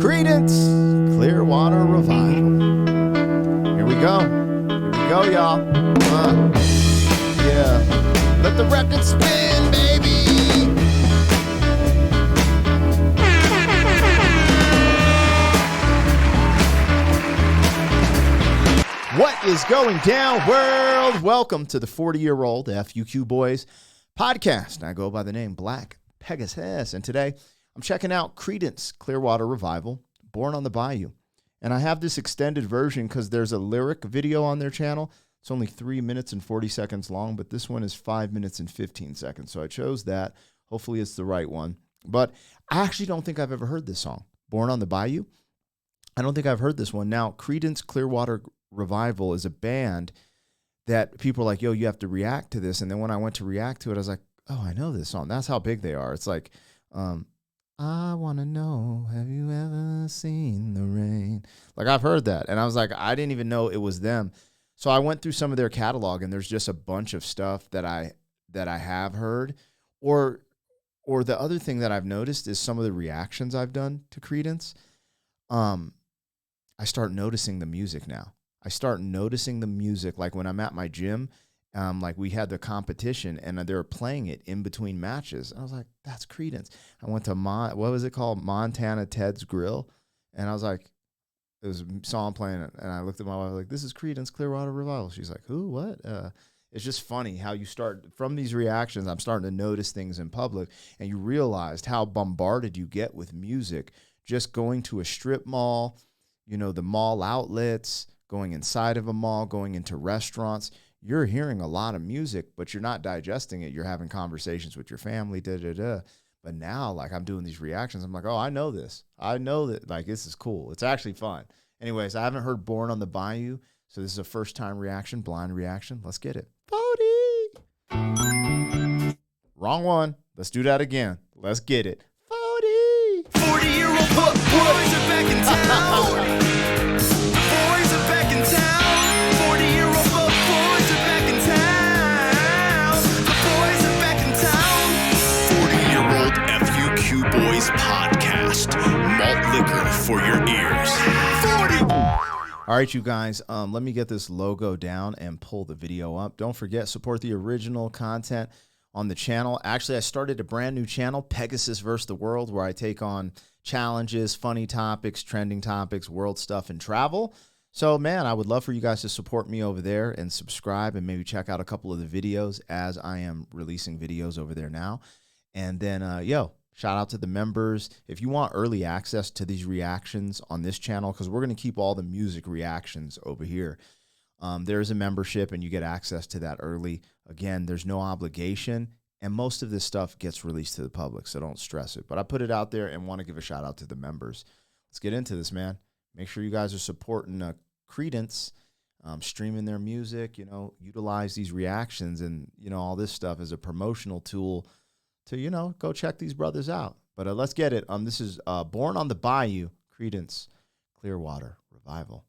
Creedence Clearwater Revival. Here we go. Here we go, y'all. Yeah. Let the record spin, baby. What is going down, world? Welcome to the 40-year-old FUQ Boys podcast. I go by the name Black Pegasus, and today I'm checking out Creedence Clearwater Revival, Born on the Bayou. And I have this extended version because there's a lyric video on their channel. It's only 3 minutes and 40 seconds long, but this one is 5 minutes and 15 seconds. So I chose that. Hopefully it's the right one. But I actually don't think I've ever heard this song, Born on the Bayou. I don't think I've heard this one. Now, Creedence Clearwater Revival is a band that people are like, yo, you have to react to this. And then when I went to react to it, I was like, oh, I know this song. That's how big they are. It's like, I want to know, have you ever seen the rain? Like, I've heard that. And I was like, I didn't even know it was them. So I went through some of their catalog, and there's just a bunch of stuff that I have heard. Or the other thing that I've noticed is some of the reactions I've done to Creedence. I start noticing the music now. I start noticing the music, like when I'm at my gym, like we had the competition and they were playing it in between matches. I was like, that's Creedence. I went to what was it called? Montana Ted's Grill. And I was like, it was a song playing it. And I looked at my wife like, this is Creedence Clearwater Revival. She's like, who, what? It's just funny how you start from these reactions. I'm starting to notice things in public, and you realized how bombarded you get with music. Just going to a strip mall, you know, the mall outlets, going inside of a mall, going into restaurants. You're hearing a lot of music, but you're not digesting it. You're having conversations with your family, But now, like, I'm doing these reactions. I'm like, oh, I know this. I know that, like, this is cool. It's actually fun. Anyways, I haven't heard Born on the Bayou, so this is a first-time reaction, blind reaction. Let's get it. 40. Wrong one. Let's do that again. Let's get it. 40. 40-year-old boys are back in town. Boys are back in town. 40-year-old boys are back in town. The boys are back in town. 40-year-old FUQ Boys podcast. Malt liquor for your ears. 40. All right, you guys, let me get this logo down and pull the video up. Don't forget, support the original content on the channel. Actually, I started a brand new channel, Pegasus vs. the World, where I take on challenges, funny topics, trending topics, world stuff, and travel. So, man, I would love for you guys to support me over there and subscribe and maybe check out a couple of the videos as I am releasing videos over there now. And then, shout out to the members. If you want early access to these reactions on this channel, because we're going to keep all the music reactions over here, there's a membership and you get access to that early. Again, there's no obligation, and most of this stuff gets released to the public, so don't stress it. But I put it out there and want to give a shout out to the members. Let's get into this, man. Make sure you guys are supporting Creedence, streaming their music, you know, utilize these reactions and, you know, all this stuff as a promotional tool to, you know, go check these brothers out. But let's get it. This is Born on the Bayou, Creedence Clearwater Revival.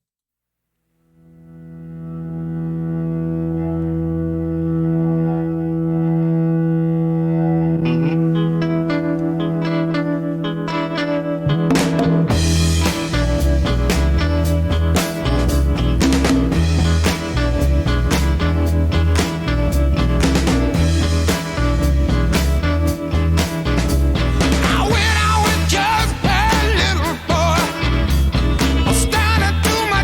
I went out with just a little boy, standing through my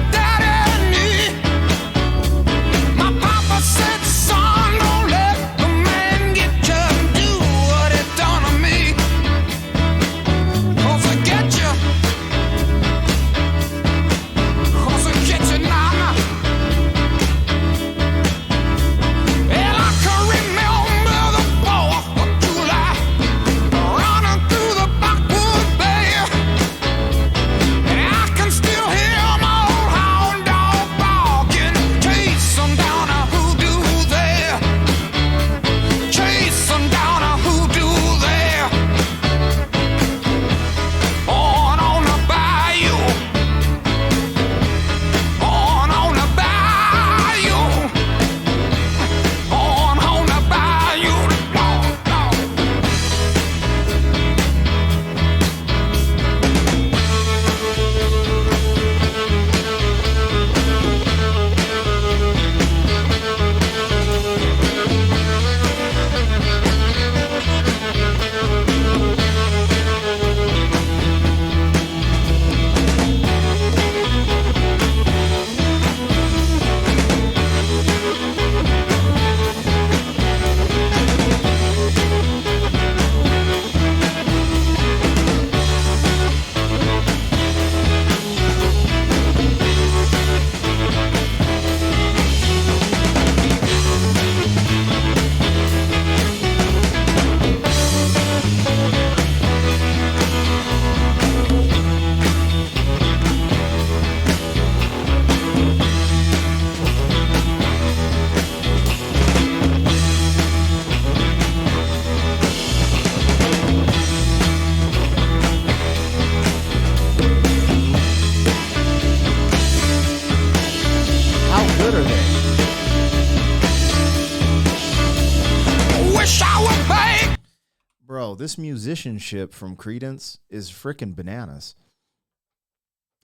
Bro, this musicianship from Credence is freaking bananas.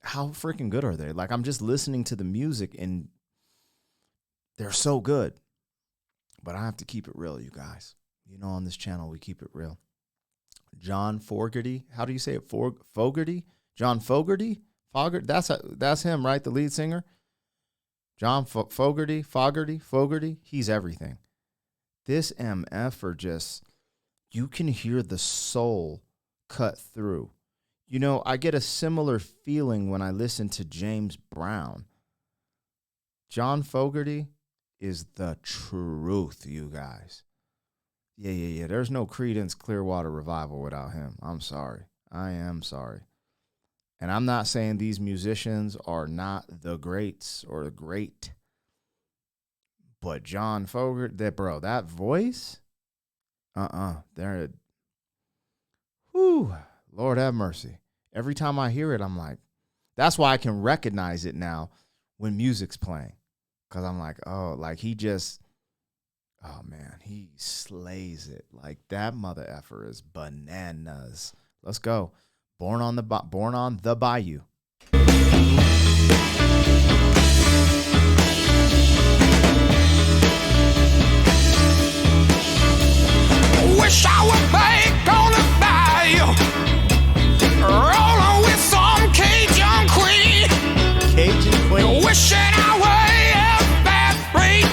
How freaking good are they? Like, I'm just listening to the music and they're so good. But I have to keep it real, you guys. You know, on this channel, we keep it real. John Fogerty. How do you say it? Fogerty? John Fogerty? Fogerty? That's him, right? The lead singer? John Fogerty. He's everything. This MF just, you can hear the soul cut through. You know, I get a similar feeling when I listen to James Brown. John Fogerty is the truth, you guys. Yeah. There's no Creedence Clearwater Revival without him. I'm sorry. I am sorry. And I'm not saying these musicians are not the greats or the great. But John Fogerty, that voice, they're, whew, Lord have mercy. Every time I hear it, I'm like, that's why I can recognize it now when music's playing. Because I'm like, oh, like he just, oh man, he slays it. Like that mother effer is bananas. Let's go. Born on the Bayou. Wish I would bake on the bayou, rolling with some Cajun Queen. Cajun Queen. Wishing I were a bad rate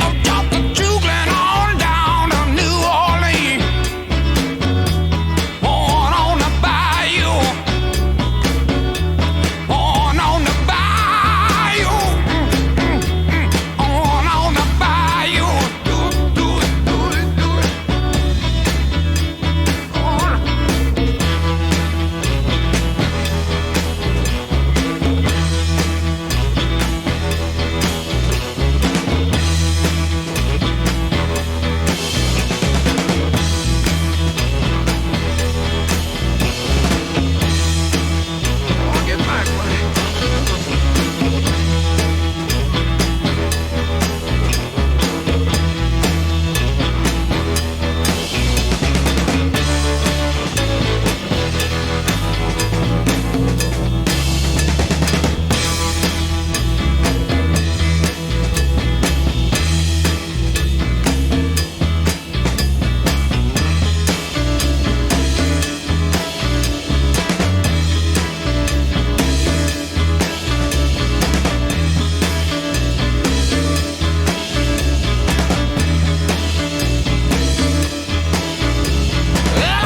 of Dr. Juglin on down to New Orleans. Born on the bayou, born on the bayou, born on the bayou. Do it. Get back,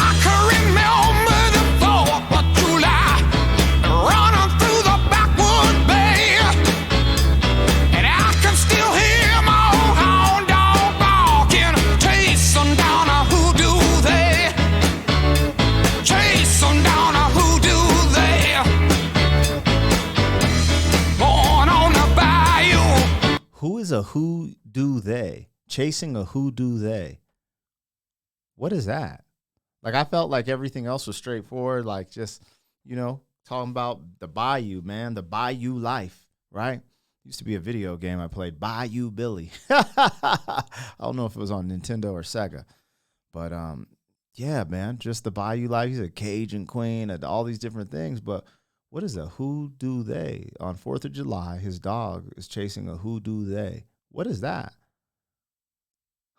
I can remember the 4th of July, running through the backwood bay, and I can still hear my old hound dog barking, chasing down a hoodoo they, chasing down a hoodoo they, born on the bayou. Who is a who do they? Chasing a who do they? What is that? Like, I felt like everything else was straightforward, like just, you know, talking about the Bayou, man, the Bayou life, right? Used to be a video game I played, Bayou Billy. I don't know if it was on Nintendo or Sega, but yeah, man, just the Bayou life. He's a Cajun Queen and all these different things, but what is a who do they? On 4th of July, his dog is chasing a who do they? What is that?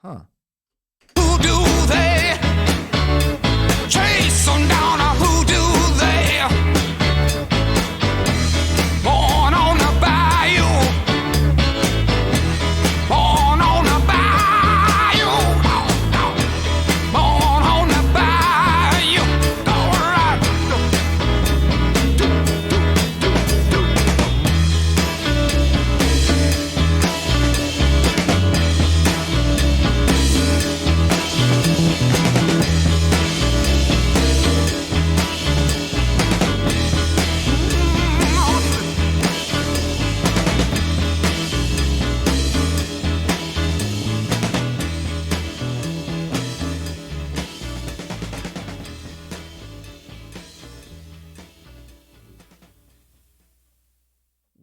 Huh. Hoodoo they, chase 'em down a hoodoo they, born on the bayou, born on the bayou, born on the bayou. All right.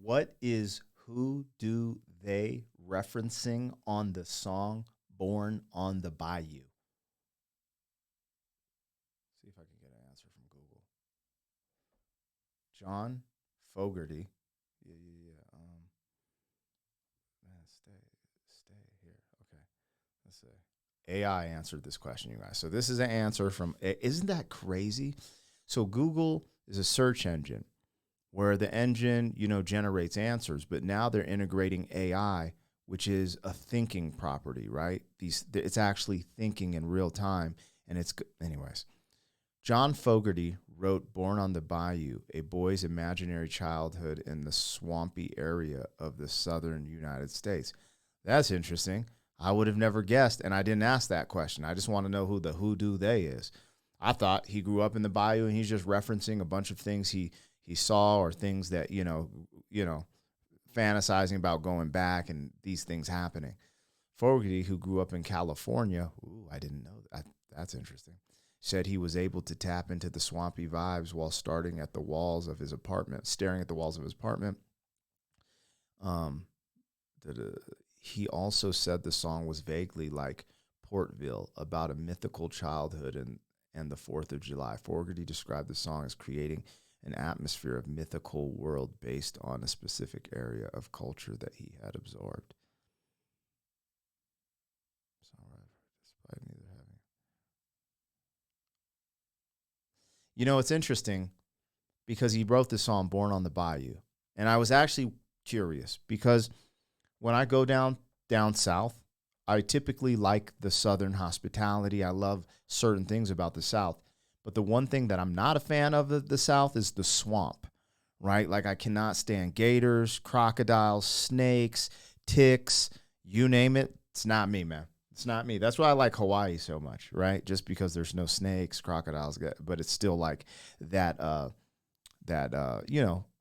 What is who do they referencing on the song Born on the Bayou? if I can get an answer from Google. John Fogerty. Yeah. Man, stay here. Okay. Let's see. AI answered this question, you guys. So this is an answer from, isn't that crazy? So Google is a search engine where the engine, generates answers, but now they're integrating AI, which is a thinking property, right? It's actually thinking in real time. And anyways, John Fogerty wrote Born on the Bayou, a boy's imaginary childhood in the swampy area of the southern United States. That's interesting. I would have never guessed, and I didn't ask that question. I just want to know who the who do they is. I thought he grew up in the Bayou, and he's just referencing a bunch of things he saw or things that, fantasizing about going back and these things happening. Fogerty, who grew up in California, I didn't know that. That's interesting, said he was able to tap into the swampy vibes while staring at the walls of his apartment. He also said the song was vaguely like Portville, about a mythical childhood and the 4th of July. Fogerty described the song as creating an atmosphere of mythical world based on a specific area of culture that he had absorbed. Despite neither having. It's interesting because he wrote the song Born on the Bayou. And I was actually curious because when I go down south, I typically like the southern hospitality. I love certain things about the South. But the one thing that I'm not a fan of the South is the swamp, right? Like I cannot stand gators, crocodiles, snakes, ticks, you name it. It's not me, man. It's not me. That's why I like Hawaii so much, right? Just because there's no snakes, crocodiles, but it's still like that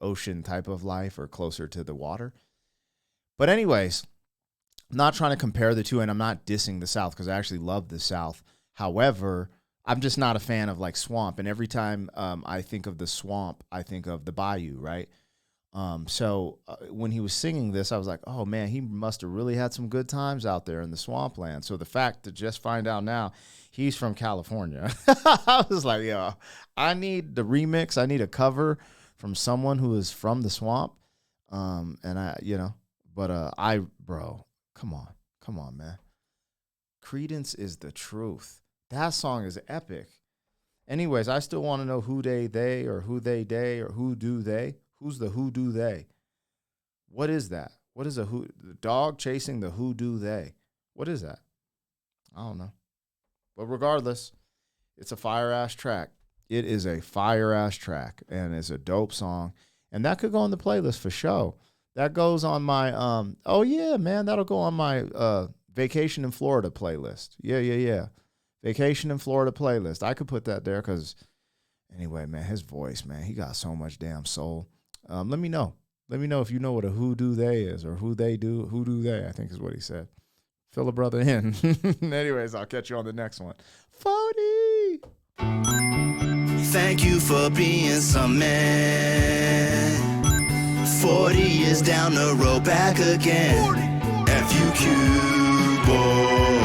ocean type of life or closer to the water. But anyways, I'm not trying to compare the two, and I'm not dissing the South because I actually love the South. However, I'm just not a fan of like swamp. And every time I think of the swamp, I think of the Bayou, right? So when he was singing this, I was like, oh, man, he must have really had some good times out there in the swampland. So the fact to just find out now he's from California, I was like, yo, I need the remix. I need a cover from someone who is from the swamp. Bro, come on, man. Credence is the truth. That song is epic. Anyways, I still want to know who they, or who they, or who do they? Who's the who do they? What is that? What is the dog chasing the who do they? What is that? I don't know. But regardless, it's a fire-ass track. It is a fire-ass track, and it's a dope song. And that could go on the playlist for sure. That goes on my, that'll go on my Vacation in Florida playlist. Yeah. Vacation in Florida playlist. I could put that there because, anyway, man, his voice, man, he got so much damn soul. Let me know. Let me know if you know what a who do they is or who do they, I think is what he said. Fill a brother in. Anyways, I'll catch you on the next one. 40. Thank you for being some man. 40 years down the road, back again. FUQ, boy.